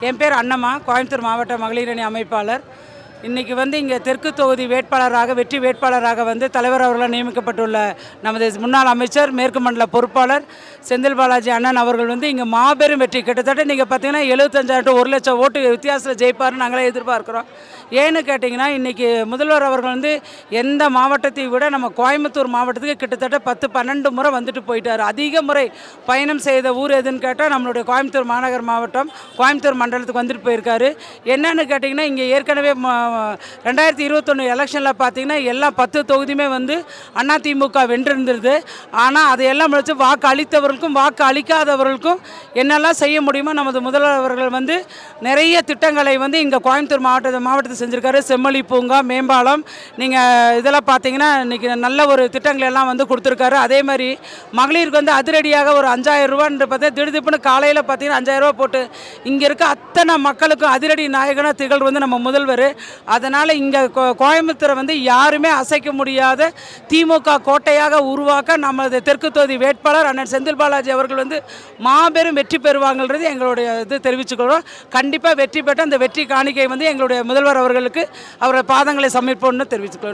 என் பேர் அன்னம்மா, கோயம்புத்தூர் மாவட்ட மகளிர் அணி அமைப்பாளர். இன்றைக்கி இங்கே தெற்கு தொகுதி வேட்பாளராக வெற்றி வேட்பாளராக தலைவர் அவர்களால் நியமிக்கப்பட்டுள்ள நமது முன்னாள் அமைச்சர் மேற்கு மண்டல பொறுப்பாளர் செந்தில் பாலாஜி அண்ணன் அவர்கள் இங்கே மாபெரும் வெற்றி, கிட்டத்தட்ட நீங்கள் பார்த்தீங்கன்னா 75,000 to 1,00,000 ஓட்டு வித்தியாசத்தில் ஜெயிப்பார்னு நாங்களே எதிர்பார்க்குறோம். ஏன்னு கேட்டிங்கன்னா, இன்றைக்கி முதல்வர் அவர்கள் எந்த மாவட்டத்தை விட நம்ம கோயம்புத்தூர் மாவட்டத்துக்கு கிட்டத்தட்ட 10-12 முறை வந்துட்டு போயிட்டார். அதிக முறை பயணம் செய்த ஊர் எதுன்னு கேட்டால் நம்மளுடைய கோயம்புத்தூர் மாநகர் மாவட்டம், கோயம்புத்தூர் மண்டலத்துக்கு வந்துட்டு போயிருக்காரு. என்னென்னு கேட்டிங்கன்னா, இங்கே ஏற்கனவே 2021 எலெக்ஷனில் பார்த்தீங்கன்னா எல்லா 10 தொகுதியுமே அதிமுக வென்றிருந்தது. ஆனால் அதையெல்லாம் வச்சு வாக்கு அளித்தவர்களுக்கும் வாக்கு அளிக்காதவர்களுக்கும் என்னெல்லாம் செய்ய முடியுமோ நமது முதல்வர் அவர்கள் நிறைய திட்டங்களை இங்கே கோயம்புத்தூர் மாவட்டத்தை செஞ்சுருக்காரு. செம்மொழி பூங்கா, மேம்பாலம், நீங்கள் இதெல்லாம் பார்த்தீங்கன்னா இன்றைக்கி நல்ல ஒரு திட்டங்கள் எல்லாம் கொடுத்துருக்காரு. அதே மாதிரி மகளிருக்கு அதிரடியாக ஒரு 5,000 ரூபான்னு பார்த்தா திடுதிப்புன்னு காலையில் பார்த்தீங்கன்னா 5,000 ரூபா போட்டு இங்கே இருக்க அத்தனை மக்களுக்கும் அதிரடி நாயகனாக திகழ் நம்ம முதல்வர். அதனால் இங்கே கோயம்புத்தூரை யாருமே அசைக்க முடியாத திமுக கோட்டையாக உருவாக்க நமது தெற்கு தொகுதி வேட்பாளர் அண்ணன் செந்தில் பாலாஜி அவர்கள் மாபெரும் வெற்றி பெறுவாங்கன்றது எங்களுடைய இது தெரிவிச்சுக்கிறோம். கண்டிப்பாக வெற்றி பெற்ற அந்த வெற்றி காணிக்கை எங்களுடைய முதல்வர் அவர்களுக்கு அவருடைய பாதங்களை சமர்ப்போம்னு தெரிவிச்சுக்கிறோம்.